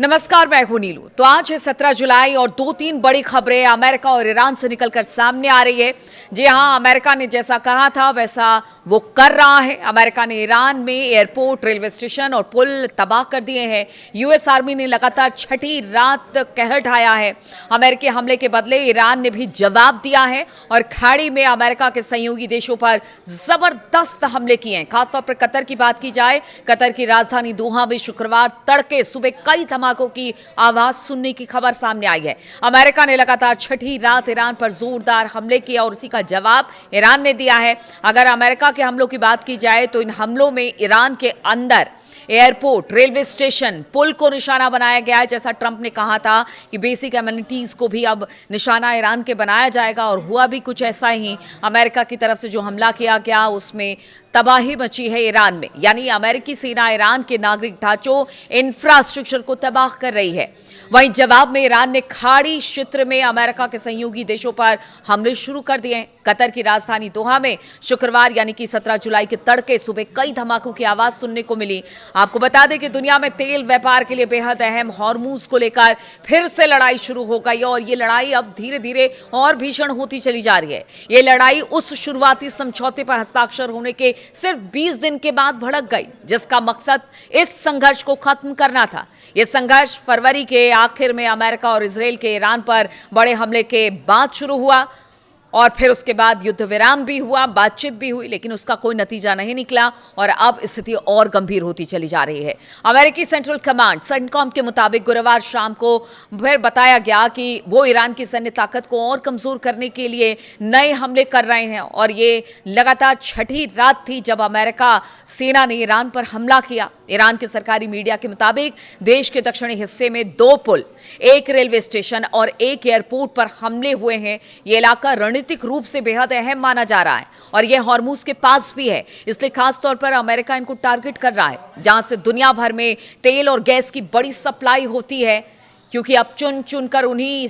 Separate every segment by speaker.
Speaker 1: नमस्कार, मैं हूं नीलू। तो आज है 17 जुलाई और दो तीन बड़ी खबरें अमेरिका और ईरान से निकलकर सामने आ रही है। जी हां, अमेरिका ने जैसा कहा था वैसा वो कर रहा है। अमेरिका ने ईरान में एयरपोर्ट, रेलवे स्टेशन और पुल तबाह कर दिए हैं। यूएस आर्मी ने लगातार छठी रात कहर ढाया है। अमेरिकी हमले के बदले ईरान ने भी जवाब दिया है और खाड़ी में अमेरिका के सहयोगी देशों पर जबरदस्त हमले किए हैं। खासतौर पर कतर की बात की जाए, कतर की राजधानी दोहा में शुक्रवार तड़के सुबह कई धमाकों की आवाज सुनने की खबर सामने आई है। अमेरिका ने लगातार छठी रात ईरान पर जोरदार हमले किए और उसी का जवाब ईरान ने दिया है। अगर अमेरिका के हमलों की बात की जाए तो इन हमलों में ईरान के अंदर एयरपोर्ट, रेलवे स्टेशन, पुल को निशाना बनाया गया है। जैसा ट्रंप ने कहा था कि बेसिक एमिनिटीज को भी अब निशाना ईरान के बनाया जाएगा और हुआ भी कुछ ऐसा ही। अमेरिका की तरफ से जो हमला किया गया उसमें तबाही मची है ईरान में, यानी अमेरिकी सेना ईरान के नागरिक ढांचों, इंफ्रास्ट्रक्चर को तबाह कर रही है। वहीं जवाब में ईरान ने खाड़ी क्षेत्र में अमेरिका के सहयोगी देशों पर हमले शुरू कर दिए हैं। कतर की राजधानी दोहा में शुक्रवार यानी कि 17 जुलाई के तड़के सुबह कई धमाकों की आवाज सुनने को मिली। आपको बता दें कि दुनिया में तेल व्यापार के लिए बेहद अहम हॉर्मूज को लेकर फिर से लड़ाई शुरू हो गई और ये लड़ाई अब धीरे धीरे और भीषण होती चली जा रही है। ये लड़ाई उस शुरुआती समझौते पर हस्ताक्षर होने के सिर्फ 20 दिन के बाद भड़क गई, जिसका मकसद इस संघर्ष को खत्म करना था। यह संघर्ष फरवरी के आखिर में अमेरिका और इजराइल के ईरान पर बड़े हमले के बाद शुरू हुआ और फिर उसके बाद युद्ध विराम भी हुआ, बातचीत भी हुई, लेकिन उसका कोई नतीजा नहीं निकला और अब स्थिति और गंभीर होती चली जा रही है। अमेरिकी सेंट्रल कमांड सेंटकॉम के मुताबिक गुरुवार शाम को फिर बताया गया कि वो ईरान की सैन्य ताकत को और कमजोर करने के लिए नए हमले कर रहे हैं और ये लगातार छठी रात थी जब अमेरिका सेना ने ईरान पर हमला किया। ईरान के सरकारी मीडिया के मुताबिक देश के दक्षिणी हिस्से में 2 पुल, 1 रेलवे स्टेशन और 1 एयरपोर्ट पर हमले हुए हैं। ये इलाका रणनीतिक रूप से बेहद अहम माना जा रहा है और यह हॉर्मूज के पास भी है, इसलिए खास तौर पर अमेरिका इनको टारगेट कर रहा है, जहां से दुनिया भर में तेल और गैस की बड़ी सप्लाई होती है। क्योंकि अब चुन चुनकर उन्हीं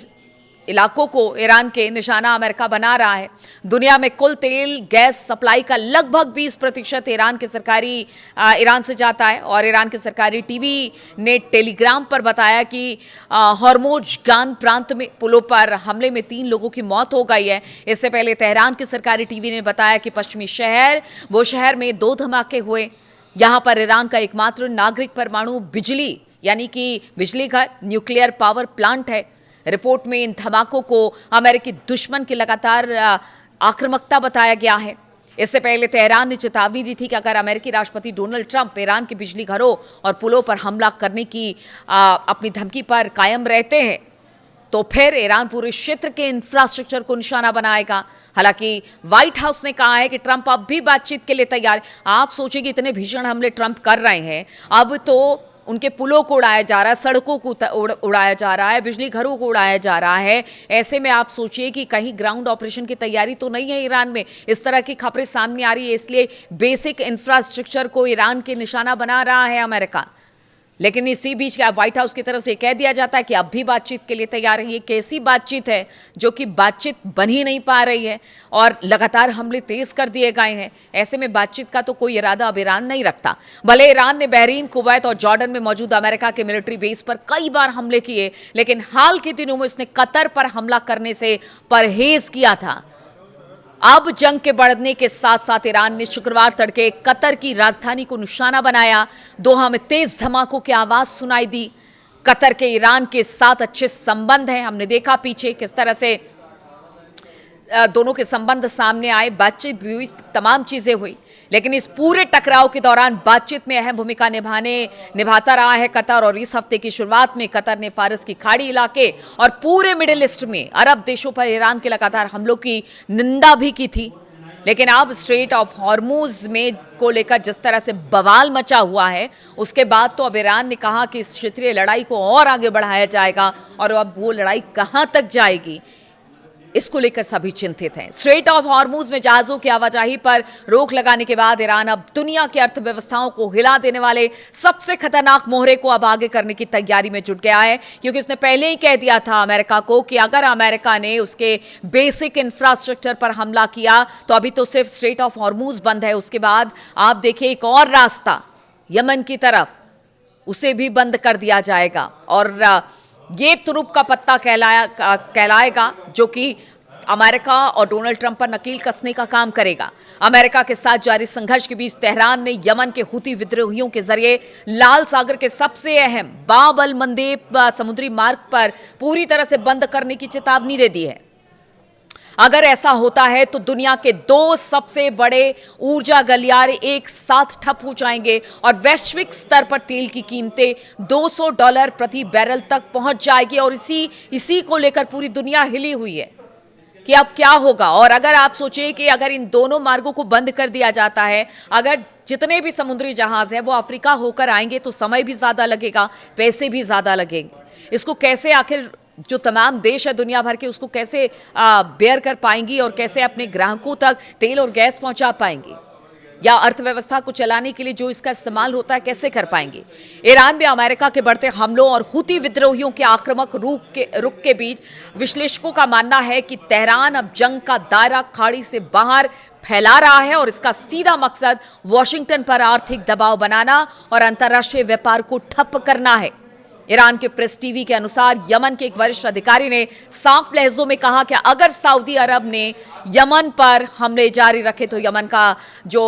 Speaker 1: इलाकों को ईरान के निशाना अमेरिका बना रहा है। दुनिया में कुल तेल गैस सप्लाई का लगभग 20% ईरान से जाता है और ईरान के सरकारी टीवी ने टेलीग्राम पर बताया कि हॉर्मोजगान प्रांत में पुलों पर हमले में 3 लोगों की मौत हो गई है। इससे पहले तेहरान के सरकारी टीवी ने बताया कि पश्चिमी शहर में 2 धमाके हुए। यहां पर ईरान का एकमात्र नागरिक परमाणु बिजली यानी कि बिजली घर, न्यूक्लियर पावर प्लांट है। रिपोर्ट में इन धमाकों को अमेरिकी दुश्मन की लगातार आक्रामकता बताया गया है। इससे पहले तेहरान ने चेतावनी दी थी कि अगर अमेरिकी राष्ट्रपति डोनाल्ड ट्रंप ईरान के बिजली घरों और पुलों पर हमला करने की अपनी धमकी पर कायम रहते हैं तो फिर ईरान पूरे क्षेत्र के इंफ्रास्ट्रक्चर को निशाना बनाएगा। हालांकि व्हाइट हाउस ने कहा है कि ट्रंप अब भी बातचीत के लिए तैयार है। आप सोचिए कि इतने भीषण हमले ट्रंप कर रहे हैं, अब तो उनके पुलों को उड़ाया जा रहा है, सड़कों को उड़ाया जा रहा है, बिजली घरों को उड़ाया जा रहा है। ऐसे में आप सोचिए कि कहीं ग्राउंड ऑपरेशन की तैयारी तो नहीं है ईरान में। इस तरह की खबरें सामने आ रही है, इसलिए बेसिक इंफ्रास्ट्रक्चर को ईरान के निशाना बना रहा है अमेरिका। लेकिन इसी बीच व्हाइट हाउस की तरफ से कह दिया जाता है कि अब भी बातचीत के लिए तैयार है। ये कैसी बातचीत है जो कि बातचीत बन ही नहीं पा रही है और लगातार हमले तेज कर दिए गए हैं। ऐसे में बातचीत का तो कोई इरादा अब ईरान नहीं रखता। भले ईरान ने बहरीन, कुवैत और जॉर्डन में मौजूद अमेरिका के मिलिट्री बेस पर कई बार हमले किए, लेकिन हाल के दिनों में उसने कतर पर हमला करने से परहेज किया था। अब जंग के बढ़ने के साथ साथ ईरान ने शुक्रवार तड़के कतर की राजधानी को निशाना बनाया। दोहा में तेज धमाकों की आवाज सुनाई दी। कतर के ईरान के साथ अच्छे संबंध हैं। हमने देखा पीछे किस तरह से दोनों के संबंध सामने आए, बातचीत भी हुई, तमाम चीजें हुई। लेकिन इस पूरे टकराव के दौरान बातचीत में अहम भूमिका निभाता रहा है कतर और इस हफ्ते की शुरुआत में कतर ने फारस की खाड़ी इलाके और पूरे मिडिल ईस्ट में अरब देशों पर ईरान के लगातार हमलों की निंदा भी की थी। लेकिन अब स्ट्रेट ऑफ हॉर्मूज में को लेकर जिस तरह से बवाल मचा हुआ है, उसके बाद तो अब ईरान ने कहा कि इस क्षेत्रीय लड़ाई को और आगे बढ़ाया जाएगा और अब वो लड़ाई कहां तक जाएगी इसको लेकर सभी चिंतित हैं। स्ट्रेट ऑफ हॉर्मूज में जहाजों की आवाजाही पर रोक लगाने के बाद ईरान अब दुनिया की अर्थव्यवस्थाओं को हिला देने वाले सबसे खतरनाक मोहरे को अब आगे करने की तैयारी में जुट गया है, क्योंकि उसने पहले ही कह दिया था अमेरिका को कि अगर अमेरिका ने उसके बेसिक इंफ्रास्ट्रक्चर पर हमला किया तो अभी तो सिर्फ स्ट्रेट ऑफ हॉर्मूज बंद है, उसके बाद आप देखिए एक और रास्ता यमन की तरफ उसे भी बंद कर दिया जाएगा और ये तुरुप का पत्ता कहलाएगा जो कि अमेरिका और डोनाल्ड ट्रंप पर नकील कसने का काम करेगा। अमेरिका के साथ जारी संघर्ष के बीच तेहरान ने यमन के हुती विद्रोहियों के जरिए लाल सागर के सबसे अहम बाब अल मंदेब समुद्री मार्ग पर पूरी तरह से बंद करने की चेतावनी दे दी है। अगर ऐसा होता है तो दुनिया के 2 सबसे बड़े ऊर्जा गलियारे एक साथ ठप हो जाएंगे और वैश्विक स्तर पर तेल की कीमतें $200 प्रति बैरल तक पहुंच जाएगी और इसी को लेकर पूरी दुनिया हिली हुई है कि अब क्या होगा। और अगर आप सोचिए कि अगर इन दोनों मार्गों को बंद कर दिया जाता है, अगर जितने भी समुद्री जहाज हैं वो अफ्रीका होकर आएंगे तो समय भी ज्यादा लगेगा, पैसे भी ज्यादा लगेंगे। इसको कैसे आखिर जो तमाम देश है दुनिया भर के उसको कैसे बेयर कर पाएंगी और कैसे अपने ग्राहकों तक तेल और गैस पहुंचा पाएंगी, या अर्थव्यवस्था को चलाने के लिए जो इसका इस्तेमाल होता है कैसे कर पाएंगे। ईरान में अमेरिका के बढ़ते हमलों और हुती विद्रोहियों के आक्रामक रुख के बीच विश्लेषकों का मानना है कि तेहरान अब जंग का दायरा खाड़ी से बाहर फैला रहा है और इसका सीधा मकसद वॉशिंगटन पर आर्थिक दबाव बनाना और अंतर्राष्ट्रीय व्यापार को ठप करना है। ईरान के प्रेस टीवी के अनुसार यमन के एक वरिष्ठ अधिकारी ने साफ लहजों में कहा कि अगर सऊदी अरब ने यमन पर हमले जारी रखे तो यमन का जो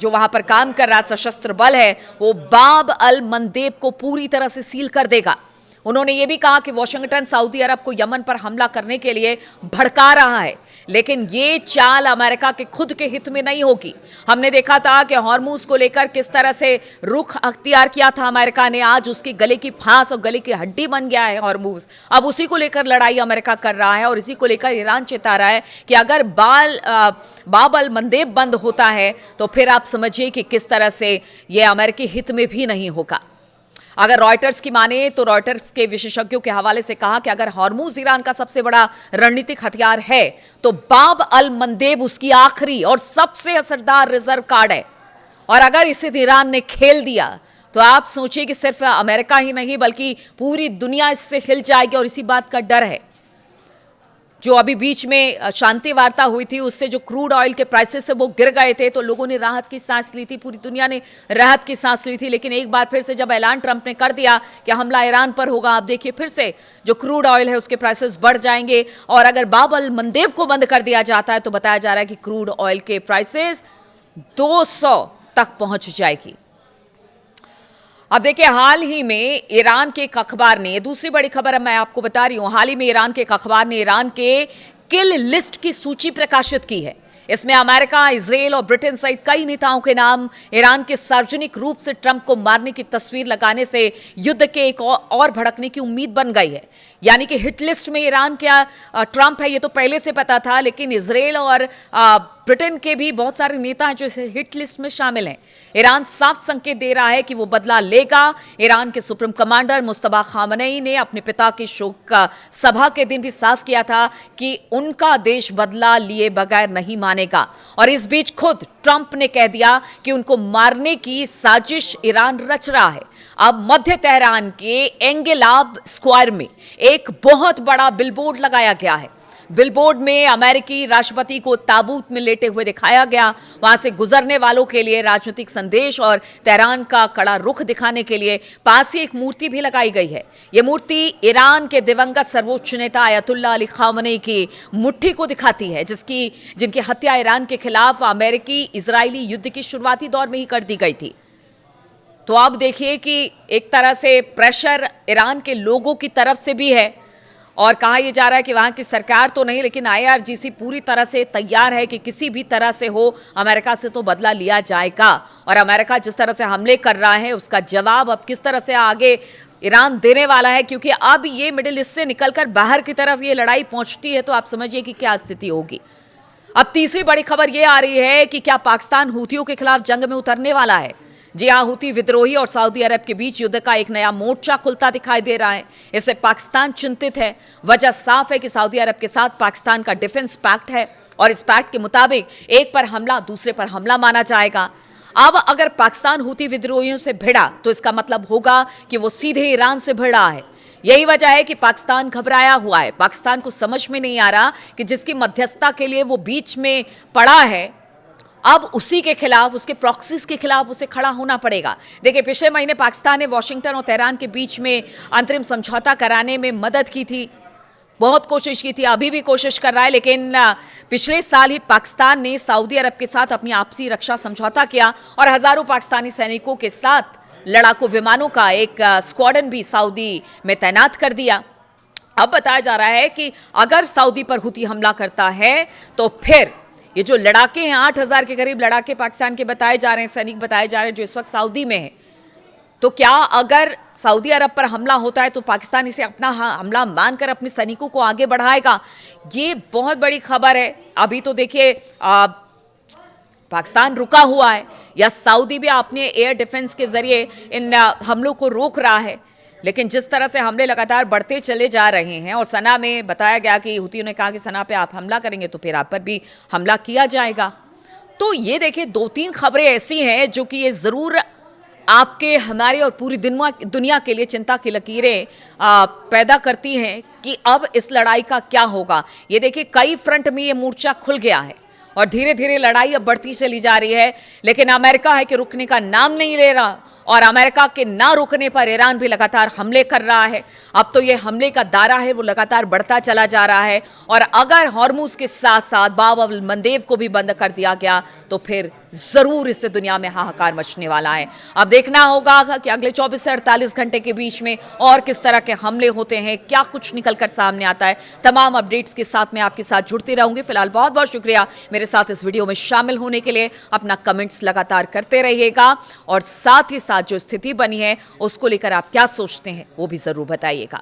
Speaker 1: वहां पर काम कर रहा सशस्त्र बल है वो बाब अल मंदेब को पूरी तरह से सील कर देगा। उन्होंने ये भी कहा कि वॉशिंगटन सऊदी अरब को यमन पर हमला करने के लिए भड़का रहा है, लेकिन ये चाल अमेरिका के खुद के हित में नहीं होगी। हमने देखा था कि हॉर्मूज को लेकर किस तरह से रुख अख्तियार किया था अमेरिका ने, आज उसकी गले की फांस और गले की हड्डी बन गया है हॉर्मूज। अब उसी को लेकर लड़ाई अमेरिका कर रहा है और इसी को लेकर ईरान चेता रहा है कि अगर बाब अल मंदेब बंद होता है तो फिर आप समझिए कि किस तरह से यह अमेरिकी हित में भी नहीं होगा। अगर रॉयटर्स की माने तो रॉयटर्स के विशेषज्ञों के हवाले से कहा कि अगर हॉर्मूज ईरान का सबसे बड़ा रणनीतिक हथियार है तो बाब अल मंदेब उसकी आखिरी और सबसे असरदार रिजर्व कार्ड है, और अगर इसे ईरान ने खेल दिया तो आप सोचिए कि सिर्फ अमेरिका ही नहीं बल्कि पूरी दुनिया इससे हिल जाएगी। और इसी बात का डर है, जो अभी बीच में शांति वार्ता हुई थी उससे जो क्रूड ऑयल के प्राइसेस से वो गिर गए थे तो लोगों ने राहत की सांस ली थी, पूरी दुनिया ने राहत की सांस ली थी। लेकिन एक बार फिर से जब ऐलान ट्रंप ने कर दिया कि हमला ईरान पर होगा, आप देखिए फिर से जो क्रूड ऑयल है उसके प्राइसेस बढ़ जाएंगे। और अगर बाब अल मंदेब को बंद कर दिया जाता है तो बताया जा रहा है कि क्रूड ऑयल के प्राइसेस 200 तक पहुंच जाएगी। अब देखिए, हाल ही में ईरान के एक अखबार ने, दूसरी बड़ी खबर अब मैं आपको बता रही हूं, हाल ही में ईरान के एक अखबार ने ईरान के किल लिस्ट की सूची प्रकाशित की है। इसमें अमेरिका, इजराइल और ब्रिटेन सहित कई नेताओं के नाम ईरान के सार्वजनिक रूप से ट्रंप को मारने की तस्वीर लगाने से युद्ध के एक और भड़कने की उम्मीद बन गई है। यानी कि हिट लिस्ट में ईरान क्या ट्रंप है ये तो पहले से पता था, लेकिन इजराइल और ब्रिटेन के भी बहुत सारे नेता हैं जो इस हिट लिस्ट में शामिल हैं। ईरान साफ संकेत दे रहा है कि वो बदला लेगा। ईरान के सुप्रीम कमांडर मुस्तफा खामनेई ने अपने पिता की शोक सभा के दिन भी साफ किया था कि उनका देश बदला लिए बगैर नहीं मानेगा। और इस बीच खुद ट्रंप ने कह दिया कि उनको मारने की साजिश ईरान रच रहा है। अब मध्य तेहरान के एंगेलाब स्क्वायर में एक बहुत बड़ा बिलबोर्ड लगाया गया है। बिलबोर्ड में अमेरिकी राष्ट्रपति को ताबूत में लेटे हुए दिखाया गया। वहां से गुजरने वालों के लिए राजनीतिक संदेश और तेहरान का कड़ा रुख दिखाने के लिए पास ही एक मूर्ति भी लगाई गई है। यह मूर्ति ईरान के दिवंगत सर्वोच्च नेता अयतुल्ला अली खामनेई की मुट्ठी को दिखाती है, जिनकी हत्या ईरान के खिलाफ अमेरिकी इजरायली युद्ध की शुरुआती दौर में ही कर दी गई थी। तो आप देखिए कि एक तरह से प्रेशर ईरान के लोगों की तरफ से भी है और कहा यह जा रहा है कि वहां की सरकार तो नहीं लेकिन IRGC पूरी तरह से तैयार है कि किसी भी तरह से हो अमेरिका से तो बदला लिया जाएगा। और अमेरिका जिस तरह से हमले कर रहा है उसका जवाब अब किस तरह से आगे ईरान देने वाला है, क्योंकि अब ये मिडिल ईस्ट से निकलकर बाहर की तरफ ये लड़ाई पहुंचती है तो आप समझिए कि क्या स्थिति होगी। अब तीसरी बड़ी खबर ये आ रही है कि क्या पाकिस्तान हूथियों के खिलाफ जंग में उतरने वाला है। जी हाँ, हूती विद्रोही और सऊदी अरब के बीच युद्ध का एक नया मोर्चा खुलता दिखाई दे रहा है। इससे पाकिस्तान चिंतित है। वजह साफ है कि सऊदी अरब के साथ पाकिस्तान का डिफेंस पैक्ट है और इस पैक्ट के मुताबिक एक पर हमला दूसरे पर हमला माना जाएगा। अब अगर पाकिस्तान हूती विद्रोहियों से भिड़ा तो इसका मतलब होगा कि वो सीधे ईरान से भिड़ रहा है। यही वजह है कि पाकिस्तान घबराया हुआ है। पाकिस्तान को समझ में नहीं आ रहा कि जिसकी मध्यस्थता के लिए वो बीच में पड़ा है अब उसी के खिलाफ, उसके प्रॉक्सीज के खिलाफ उसे खड़ा होना पड़ेगा। देखिए, पिछले महीने पाकिस्तान ने वॉशिंगटन और तेहरान के बीच में अंतरिम समझौता कराने में मदद की थी, बहुत कोशिश की थी, अभी भी कोशिश कर रहा है, लेकिन पिछले साल ही पाकिस्तान ने सऊदी अरब के साथ अपनी आपसी रक्षा समझौता किया और हजारों पाकिस्तानी सैनिकों के साथ लड़ाकू विमानों का एक स्क्वाड्रन भी सऊदी में तैनात कर दिया। अब बताया जा रहा है कि अगर सऊदी पर हुती हमला करता है तो फिर ये जो लड़ाके हैं, 8,000 के करीब लड़ाके पाकिस्तान के बताए जा रहे हैं, सैनिक बताए जा रहे हैं जो इस वक्त सऊदी में है, तो क्या अगर सऊदी अरब पर हमला होता है तो पाकिस्तान इसे अपना हमला मानकर अपने सैनिकों को आगे बढ़ाएगा? ये बहुत बड़ी खबर है। अभी तो देखिए पाकिस्तान रुका हुआ है, या सऊदी भी अपने एयर डिफेंस के जरिए इन हमलों को रोक रहा है, लेकिन जिस तरह से हमले लगातार बढ़ते चले जा रहे हैं और सना में बताया गया कि हुतियों ने कहा कि सना पे आप हमला करेंगे तो फिर आप पर भी हमला किया जाएगा। तो ये देखिए, 2-3 खबरें ऐसी हैं जो कि ये जरूर आपके, हमारे और पूरी दुनिया के लिए चिंता की लकीरें पैदा करती हैं कि अब इस लड़ाई का क्या होगा। ये देखिए, कई फ्रंट में ये मोर्चा खुल गया है और धीरे धीरे लड़ाई अब बढ़ती चली जा रही है, लेकिन अमेरिका है कि रुकने का नाम नहीं ले रहा, और अमेरिका के ना रुकने पर ईरान भी लगातार हमले कर रहा है। अब तो ये हमले का दायरा है वो लगातार बढ़ता चला जा रहा है, और अगर हॉर्मुज के साथ साथ बाब अल मंदेब को भी बंद कर दिया गया तो फिर जरूर इससे दुनिया में हाहाकार मचने वाला है। अब देखना होगा कि अगले 24 से 48 घंटे के बीच में और किस तरह के हमले होते हैं, क्या कुछ निकलकर सामने आता है। तमाम अपडेट्स के साथ मैं आपके साथ जुड़ती रहूंगी। फिलहाल बहुत बहुत शुक्रिया मेरे साथ इस वीडियो में शामिल होने के लिए। अपना कमेंट्स लगातार करते रहिएगा, और साथ ही साथ जो स्थिति बनी है उसको लेकर आप क्या सोचते हैं वो भी जरूर बताइएगा।